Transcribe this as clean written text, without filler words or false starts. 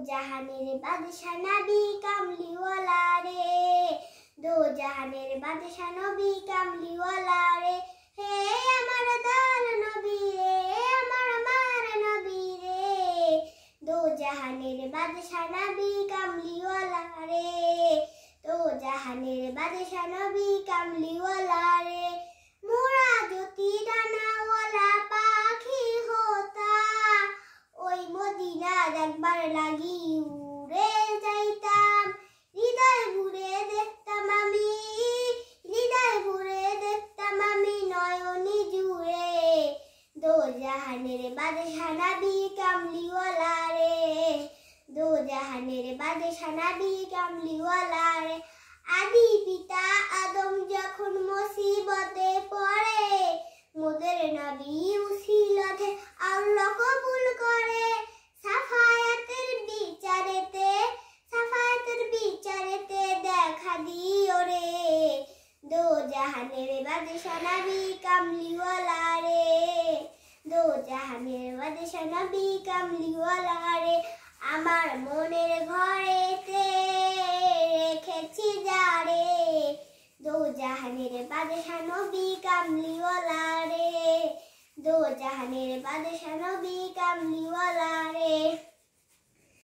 জাহানের বাদশা নবী কামলিওয়ালা রে, দো জাহানের বাদশা নবী কামলিওয়ালা রে। হে আমার দয়াল নবী রে, আমার নবী রে, দো জাহানের বাদশা নবী কামলিওয়ালা রে, দো জাহানের বাদশা নবী কামলিওয়ালা রে। মোরা যদি ডানাওয়ালা পাখি হতাম, ওই মদিনার একবার লাগি উড়ে যাইতাম। হৃদয় ভরে দেখতাম আমি, হৃদয় ভরে দেখতাম আমি নয়নি জুড়ে, দো জাহানের বাদশা নবী কামলিওয়ালা রে, দো জাহানের বাদশা নবী কামলিওয়ালা রে। আদি পিতা আদম যখন মুসিবতে পড়ে, মোদের নবী উসিলতে আল্লাহ কবুল করে। সাফায়াতের বিচারেতে দেখা দিও রে, দো জাহানের বাদশা নবী কামলিওয়ালা রে, দো জাহানের বাদশা নবী কামলিওয়ালা রে। আমার মনের ঘরেতে রেখেছি যারে, দো জাহানের বাদশা নবী কামলিওয়ালা রে, দো জাহানের বাদশা নবী কামলিওয়ালা রে।